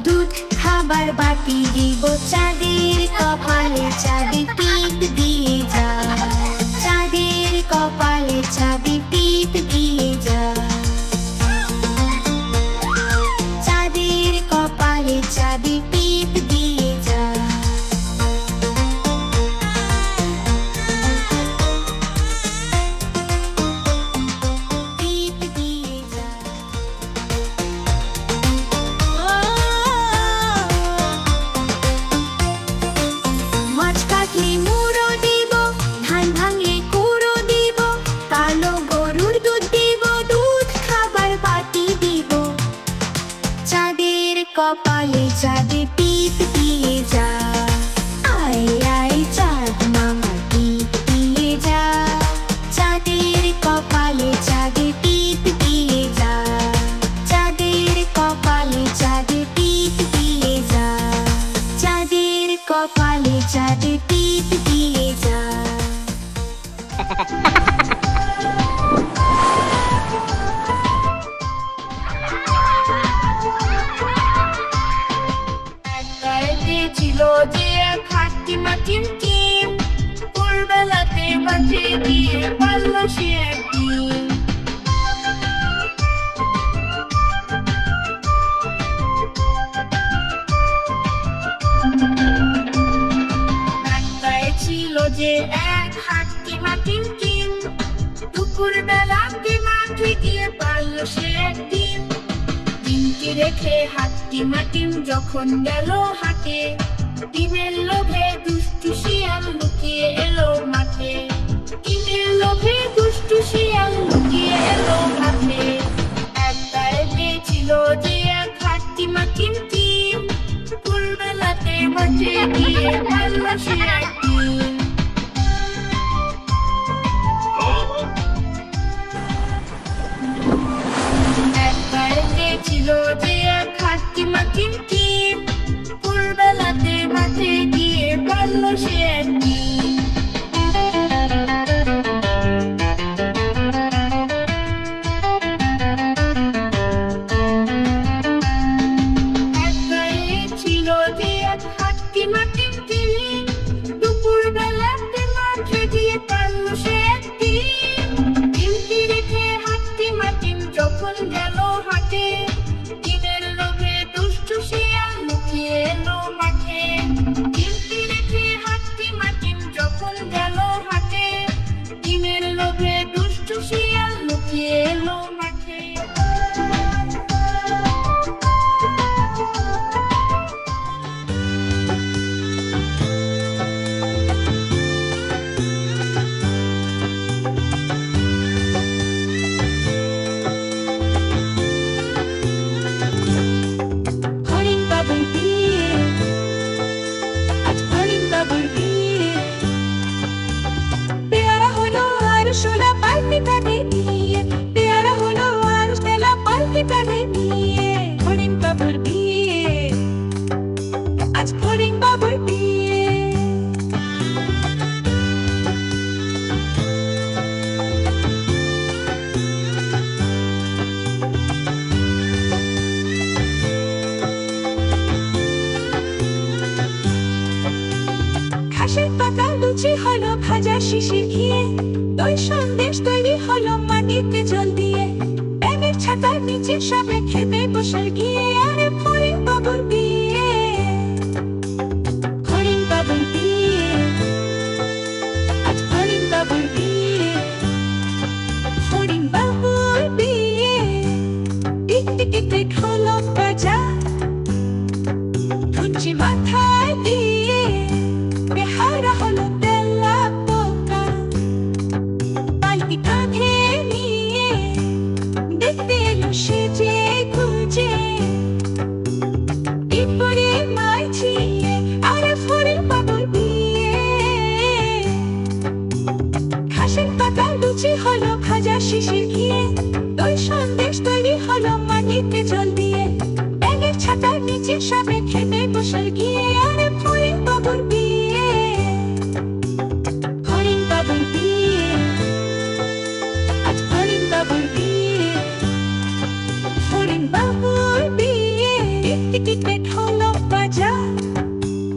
দুধ খাবার বাটি দিব চাঁদের কপালে চাঁদের টিপ দিয়ে যা চাঁদের কপালে চাঁদের টিপ দিয়ে যা চাঁদের কপালে চাঁদের টিপ দিয়ে যা টিপ দিয়ে যা মাছ কাটলে মুড়ো দিব ধান ভাঙলে কুড়ো দিব কালো গরুর দুধ দিব দুধ খাবার বাটি দিব চাঁদের কপালে চাঁদের টিপ দিয়ে যা আয় আয় চাঁদ মামা টিপ দিয়ে যা চাঁদের কপালে চাঁদের টিপ দিয়ে যা চাঁদের কপালে চাঁদের টিপ দিয়ে যা চাঁদের কপালে চাঁদের টিপ দিয়ে যা একটাইতে ছিল যে এক হাট্টিমা টিম ভোরবেলাতে মাঠে গিয়ে পারল সে এক ডিম। একটাই ছিল যে এক হাট্টিমা টিম দুপুরবেলাতে মাঠে গিয়ে পারল সে এক ডিম। ডিমটি রেখে হাট্টিমা টিম যখন গেল হাটে ডিমের লোভে দুষ্টু শিয়াল লুকিয়ে এলো মাঠে ডিমের লোভে দুষ্টু শিয়াল লুকিয়ে এলো মাঠে। একটাই ছিল যে এক হাট্টিমা টিম ভোরবেলাতে মাঠে গিয়ে পারল সে এক ডিম। একটাই ছিল যে এক হাট্টিমা টিম ভোরবেলাতে মাঠে গিয়ে পারল সে এক ডিম। একটাই ছিল যে এক হাট্টিমা টিম দুপুরবেলাতে মাঠে গিয়ে পারল সে এক ডিম। ডিমটি রেখে হাট্টিমা টিম যখন গেল হাটে ডিমের লোভে দুষ্টু শিয়াল লুকিয়ে এলো মাঠে ডিমটি রেখে হাট্টিমা টিম যখন গেল হাটে ডিমের লোভে দুষ্টু শিয়াল লুকিয়ে এলো মাঠে। হরিণ বাবুর বিয়ে আজ হরিণ বাবুর বিয়ে পেয়ারা হলো আর সোনা পাল্টি কাঁধে নিয়ে পেয়ারা হলো আর সোনা পাল্টি কাঁধে নিয়ে হরিণ বাবুর বিয়ে আজ হরিণ বাবুর বিয়ে ঘাসের পাতা লুচি হলো ভাজা শিশির ঘিয়ে দই সন্দেশ তৈরি হলো মাটিতে জল দিয়ে ব্যাঙের ছাতার নিচে সবে খেতে বসে গিয়ে আরে হরিণ বাবুর বিয়ে হরিণ বাবুর বিয়ে আজ হরিণ বাবুর বিয়ে হরিণ বাবুর বিয়ে টিকটিকিতে ঢোলক বাজা ধুনচি মাথায় দিয়ে বেহারা হলো তেলা পোকা পাল্টি কাঁধে নিয়ে দেখতে এলো সে যে খুঁজে টিপুরে মাছিয়ে আরে হরিণ বাবুর বিয়ে ঘাসের পাতা লুচি হলো ভাজা শিশির ঘিয়ে দই সন্দেশ তৈরি হলো মাটিতে জল দিয়ে ব্যাঙের ছাতার নিচে সবে খেতে বসে গিয়ে আরে হরিণ বাবুর বিয়ে হরিণ বাবুর বিয়ে আজ হরিণ বাবুর বিয়ে হরিণ বাবুর বিয়ে টিকিট হলো বাজা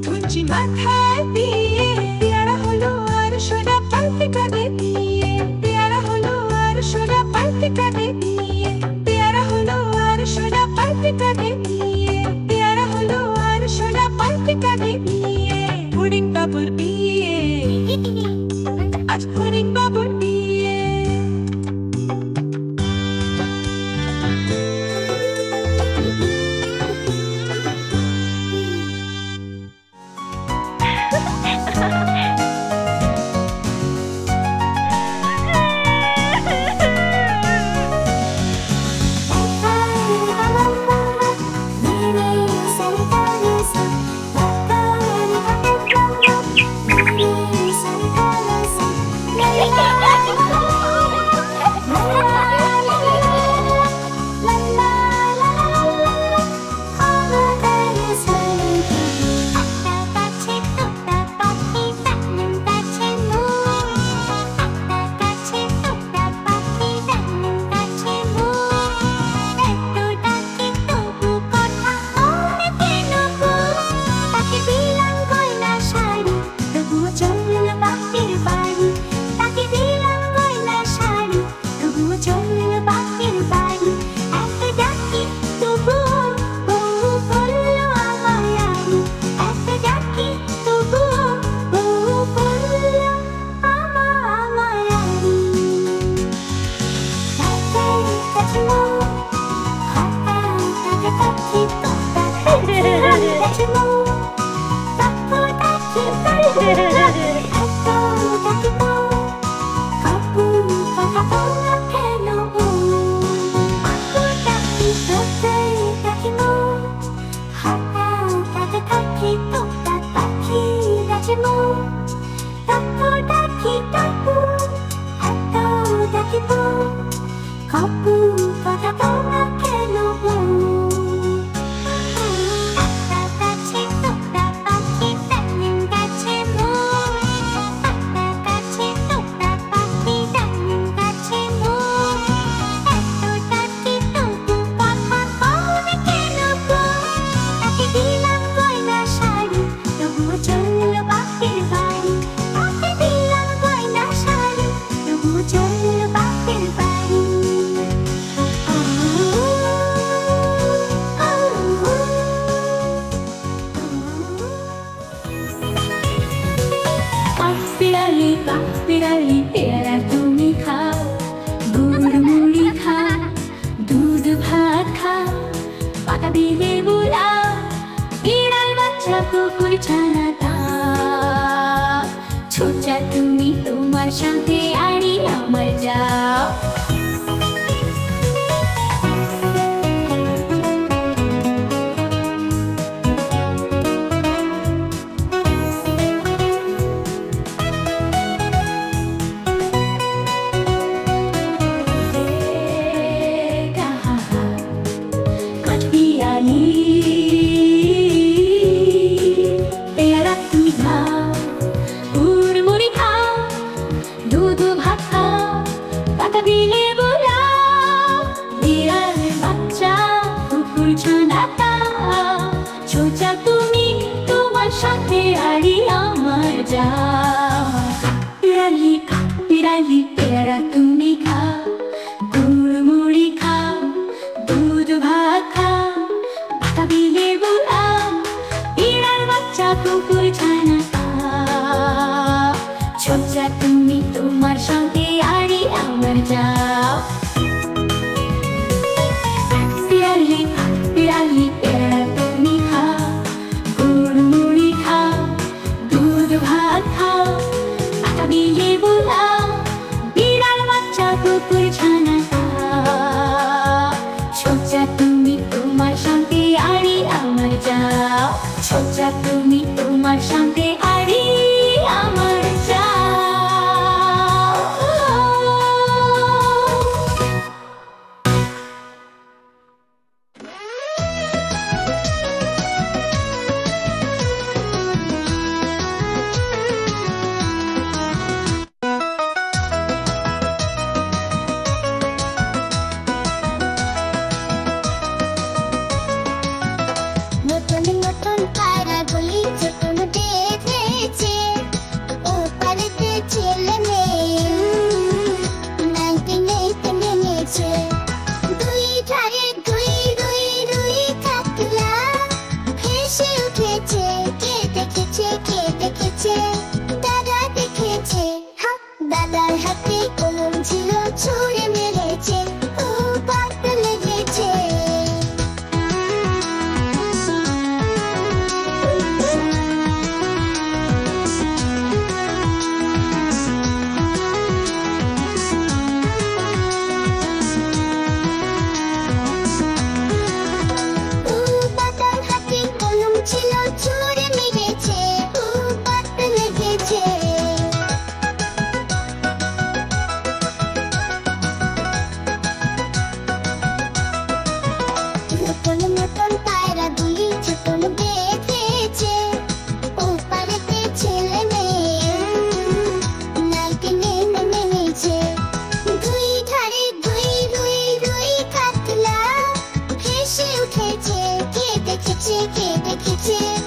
ধুনচি মাথায় দিয়ে পেয়ারা হলো আর সোনা পাল্টে কাঁধে দিয়ে পেয়ারা হলো আর সোনা পাল্টে কাঁধে দিয়ে পেয়ারা হলো আর সোনা পাল্টে কাঁধে দিয়ে পেয়ারা হলো আর সোনা পাল্টে কাঁধে দিয়ে পুডিং বাবুর বিয়ে আজ পুডিং বাবুর বিয়ে বিড়ালি পেয়ারা তুমি খাও গুড় মুড়ি খাও দুধ ভাত খাও পাতা দিলে বুলাও বিড়াল বাচ্চা কুকুর ছানা দাও ছোটা তুমি তোমার সাথে আড়ি আমার যাও পেয়ারা তুমি খাও গুড় মুড়ি খাও দুধ ভাত খাও পাতা দিলে বোলাও বিড়াল বাচ্চা কুকুর ছানা খাও ছোটা তুমি তোমার সাথে আড়ি আমার যাও বিড়ালি পেয়ারা তুমি খাও গুড় মুড়ি খাও দুধ ভাত খাও পাতা দিলে বোলাও বিড়াল বাচ্চা কুকুর ছানা খাও ছোটা তুমি তোমার সঙ্গে আড়ি আমার যাও বিড়ালি পেয়ারা তুমি খাও গুড় মুড়ি খাও দুধ ভাত খাও পাতা দিলে বোলাও বিড়াল বাচ্চা কুকুর ছানা খাও ছোটা তুমি তোমার সঙ্গে আড়ি আমার যাও ছোটা তুমি তোমার সঙ্গে আড়ি আমার যাও দেখেছে